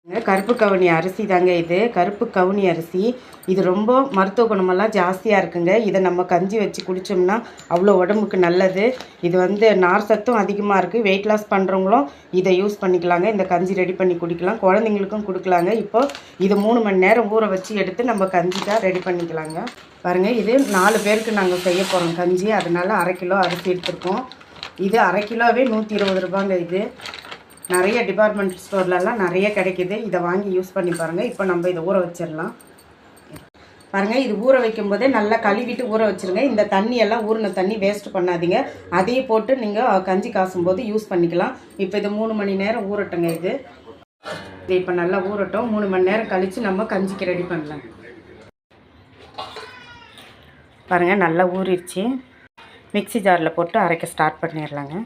கருப்பு கவுனி அரிசி தாங்க இது. கருப்பு கவுனி அரிசி இது ரொம்ப மருத்துவ குணமெல்லாம் ஜாஸ்தியாக இருக்குங்க. இதை நம்ம கஞ்சி வச்சு குடித்தோம்னா அவ்வளோ உடம்புக்கு நல்லது. இது நார் சத்தும் அதிகமாக இருக்குது. வெயிட் லாஸ் பண்ணுறவங்களும் இதை யூஸ் பண்ணிக்கலாங்க. இந்த கஞ்சி ரெடி பண்ணி குடிக்கலாம், குழந்தைங்களுக்கும் கொடுக்கலாங்க. இப்போ இது 3 மணி நேரம் ஊற வச்சு எடுத்து நம்ம கஞ்சிக்காக ரெடி பண்ணிக்கலாங்க. பாருங்கள், இது 4 பேருக்கு நாங்கள் செய்ய போகிறோம் கஞ்சி. அதனால் 1/2 கிலோ அரிசி எடுத்துருக்கோம். இது 1/2 கிலோவே 120 ரூபாங்க. இது நிறைய டிபார்ட்மெண்ட் ஸ்டோர்லலாம் நிறைய கிடைக்கிது. இதை வாங்கி யூஸ் பண்ணி பாருங்கள். இப்போ நம்ம இதை ஊற வச்சிடலாம். பாருங்கள், இது ஊற வைக்கும் போதே நல்லா கழுவிட்டு ஊற வச்சுருங்க. இந்த தண்ணியெல்லாம் ஊறின தண்ணி வேஸ்ட் பண்ணாதீங்க. அதையும் போட்டு நீங்கள் கஞ்சி காசும் போது யூஸ் பண்ணிக்கலாம். இப்போ இது 3 மணி நேரம் ஊறட்டுங்க. இது இப்போ நல்லா ஊறட்டும். 3 மணி நேரம் கழித்து நம்ம கஞ்சிக்கு ரெடி பண்ணலாம். பாருங்கள், நல்லா ஊறிடுச்சு. மிக்சி ஜாரில் போட்டு அரைக்க ஸ்டார்ட் பண்ணிடலாங்க.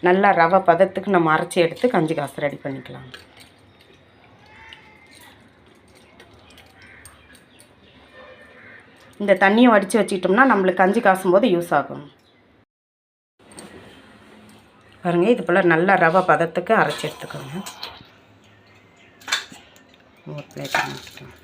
நல்லா ரவை பதத்துக்கு நம்ம அரைச்சி எடுத்து கஞ்சி காசு ரெடி பண்ணிக்கலாம். இந்த தண்ணியை வடித்து வச்சுக்கிட்டோம்னா நம்மளுக்கு கஞ்சி காசும் போது யூஸ் ஆகும். பாருங்கள், இது போல் நல்லா ரவை பதத்துக்கு அரைச்சி எடுத்துக்கோங்க. ஒரு பிளேட் மாற்றிக்கலாம்.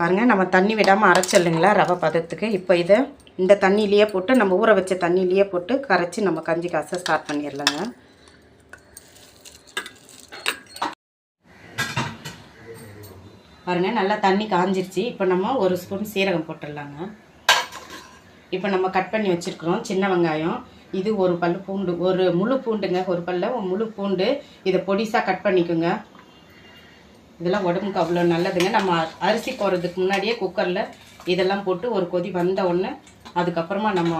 பாருங்கள், நம்ம தண்ணி விடாமல் அரைச்சிடலைங்களா ரவை பதத்துக்கு. இப்போ இதை இந்த தண்ணியிலேயே போட்டு நம்ம ஊற வச்ச தண்ணியிலேயே போட்டு கரைச்சி நம்ம கஞ்சி காசை ஸ்டார்ட் பண்ணிடலாங்க. பாருங்கள், நல்லா தண்ணி காஞ்சிருச்சு. இப்போ நம்ம 1 ஸ்பூன் சீரகம் போட்டுடலாங்க. இப்போ நம்ம கட் பண்ணி வச்சுருக்கிறோம் சின்ன வெங்காயம். இது 1 பல் பூண்டு, ஒரு முழு பூண்டுங்க. 1 பல்ல முழு பூண்டு. இதை பொடிசாக கட் பண்ணிக்கோங்க. இதெல்லாம் உடம்புக்கு அவ்வளோ நல்லதுங்க. நம்ம அரிசி போடுறதுக்கு முன்னாடியே குக்கரில் இதெல்லாம் போட்டு ஒரு கொதி வந்த உடனே அதுக்கப்புறமா நம்ம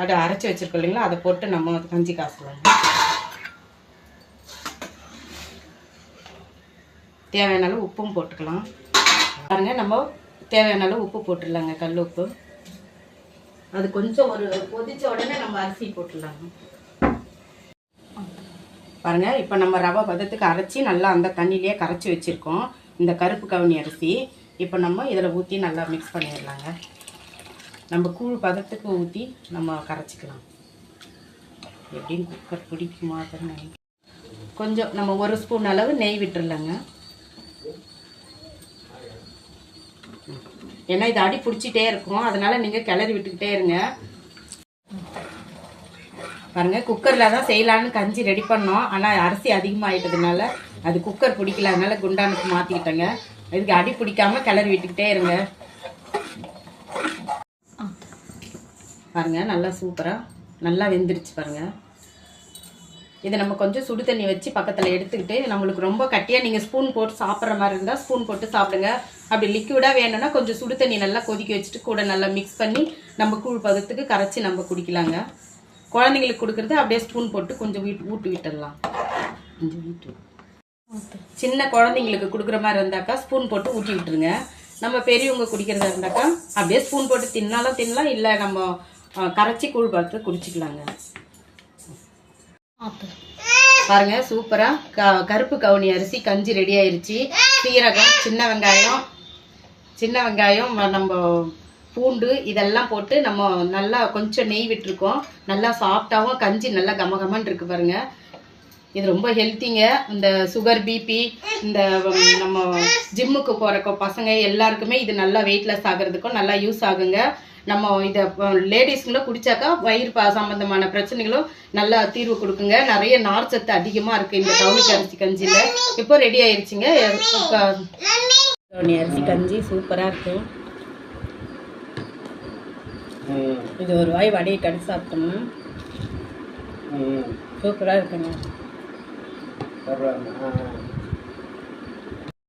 அதை அரைச்சி வச்சுருக்கோம் இல்லைங்களா, அதை போட்டு நம்ம கஞ்சி காசுலாம். தேவையான அளவு உப்பும் போட்டுக்கலாம். பாருங்கள், நம்ம தேவையான அளவு உப்பு போட்டுடலாங்க, கல் உப்பு. அது கொஞ்சம் ஒரு கொதிச்ச உடனே நம்ம அரிசி போட்டுடலாங்க. பாருங்கள், இப்போ நம்ம ரவை பதத்துக்கு அரைச்சி நல்லா அந்த தண்ணியிலே கரைச்சி வச்சுருக்கோம் இந்த கருப்பு கவுனி அரிசி. இப்போ நம்ம இதில் ஊற்றி நல்லா மிக்ஸ் பண்ணிடலாங்க. நம்ம கூழ் பதத்துக்கு ஊற்றி நம்ம கரைச்சிக்கலாம். எப்படின்னு குக்கர் பிடிக்குமா தானே. கொஞ்சம் நம்ம 1 ஸ்பூன் அளவு நெய் விட்டுடலாங்க. ஏன்னா இது அடி பிடிச்சிட்டே இருக்கும், அதனால் நீங்கள் கிளறி விட்டுக்கிட்டே இருங்க. பாருங்கள், குக்கரில் தான் செய்யலான்னு கஞ்சி ரெடி பண்ணோம். ஆனால் அரிசி அதிகமாகிட்டதுனால அது குக்கர் பிடிக்கல, அதனால் குண்டானுக்கு மாற்றிக்கிட்டேங்க. இதுக்கு அடி பிடிக்காமல் கிளறி விட்டுக்கிட்டே இருங்க. பாருங்கள், நல்லா சூப்பராக நல்லா வெந்துருச்சு. பாருங்கள், இதை நம்ம கொஞ்சம் சுடு தண்ணி வச்சு பக்கத்தில் எடுத்துக்கிட்டு, நம்மளுக்கு ரொம்ப கட்டியாக நீங்கள் ஸ்பூன் போட்டு சாப்பிட்ற மாதிரி இருந்தால் ஸ்பூன் போட்டு சாப்பிடுங்க. அப்படி லிக்விடாக வேணும்னா கொஞ்சம் சுடு தண்ணி நல்லா கொதிக்க வச்சுட்டு கூட நல்லா மிக்ஸ் பண்ணி நம்ம கூழ் பதத்துக்கு கரைச்சி நம்ம குடிக்கலாங்க. குழந்தைங்களுக்கு கொடுக்குறது அப்படியே ஸ்பூன் போட்டு கொஞ்சம் ஊட்டி விட்டுடலாம். சின்ன குழந்தைங்களுக்கு கொடுக்குற மாதிரி இருந்தாக்கா ஸ்பூன் போட்டு ஊட்டி விட்டுருங்க. நம்ம பெரியவங்க குடிக்கிறதா இருந்தாக்கா அப்படியே ஸ்பூன் போட்டு தின்னாலும் தின்னலாம், இல்லை நம்ம கரைச்சி கூழ் பார்த்து குடிச்சிக்கலாங்க. பாருங்க, சூப்பராக கருப்பு கவுனி அரிசி கஞ்சி ரெடி ஆயிருச்சு. சீரகம், சின்ன வெங்காயம் நம்ம பூண்டு இதெல்லாம் போட்டு நம்ம நல்லா கொஞ்சம் நெய் விட்டுருக்கோம். நல்லா சாஃப்டாகவும் கஞ்சி நல்லா கமகமன்னு இருக்கு. பாருங்க, இது ரொம்ப ஹெல்த்திங்க. இந்த சுகர், பிபி, இந்த நம்ம ஜிம்முக்கு போகிற பசங்க எல்லாருக்குமே இது நல்லா வெயிட்லெஸ் ஆகிறதுக்கும் நல்லா யூஸ் ஆகுங்க. நம்ம இதை லேடிஸ்களும் குடித்தாக்கா வயிறு சம்பந்தமான பிரச்சனைகளும் நல்லா தீர்வு கொடுக்குங்க. நிறைய நார் சத்து அதிகமாக இருக்குது இந்த கவுனி அரிசி கஞ்சியில். இப்போ ரெடி ஆயிடுச்சுங்க கவுனி அரிசி கஞ்சி. சூப்பராக இருக்கும். இது ஒரு வாய் வடையை கடிச்சு சாப்பிட்டோம்னா சூப்பராக இருக்குங்க.